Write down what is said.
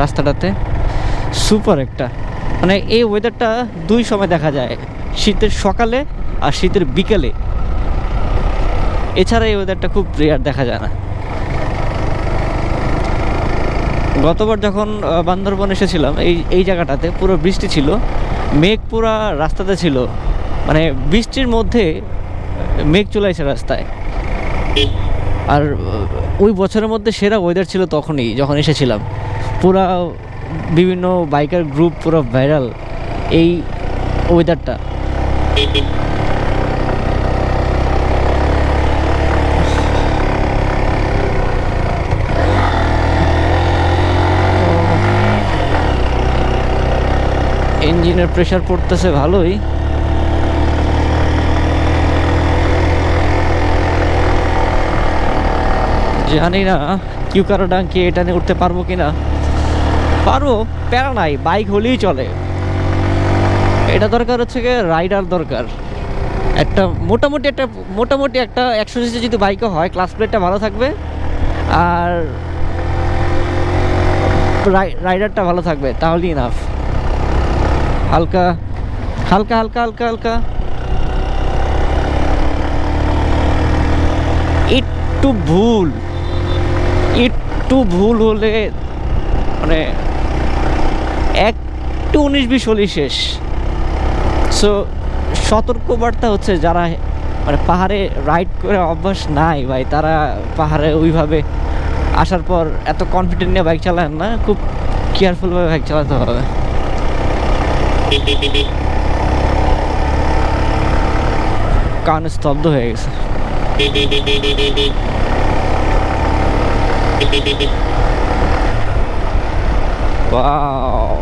রাস্তাটাতে super একটা, মানে এই ওয়েদারটা দুই সময় দেখা যায়, শীতের সকালে আর শীতের বিকেলে। এছাড়া এই ওয়েদারটা খুব রেয়ার দেখা যায় না। গতবার যখন বান্দরবন এসেছিলাম এই জায়গাটাতে পুরো বৃষ্টি ছিল, মেঘ পুরা রাস্তাতে ছিল, মানে বৃষ্টির মধ্যে মেঘ চলে আসে রাস্তায়। আর ওই বছরের মধ্যে সেরা ওয়েদার ছিল তখনই যখন এসেছিলাম। পুরা বিভিন্ন বাইকার গ্রুপ পুরো ভাইরাল এই ওয়েদারটা। ইঞ্জিনের প্রেসার পড়তেছে ভালোই। জানি না কিউকারোডাঙ্কি এটা নিয়ে উঠতে পারবো কিনা। পারবো, প্যারা নাই, বাইক হলেই চলে। এটা দরকার হচ্ছে গিয়ে রাইডার দরকার, একটা মোটামুটি একটা 100 সিসি যদি বাইকও হয়, ক্লাস প্লেটটা ভালো থাকবে আর রাইডারটা ভালো থাকবে, তাহলেই ইনাফ। হালকা হালকা হালকা হালকা হালকা একটু ভুল হলে মানে একটু 19-20 হলেই শেষ। সো সতর্কবার্তা হচ্ছে যারা মানে পাহাড়ে রাইড করে অভ্যাস নাই ভাই, তারা পাহাড়ে ওইভাবে আসার পর এত কনফিডেন্ট নিয়ে বাইক চালান না, খুব কেয়ারফুলভাবে বাইক চালাতে হবে। কান স্তব্ধ হয়ে গেছে। ওয়াও,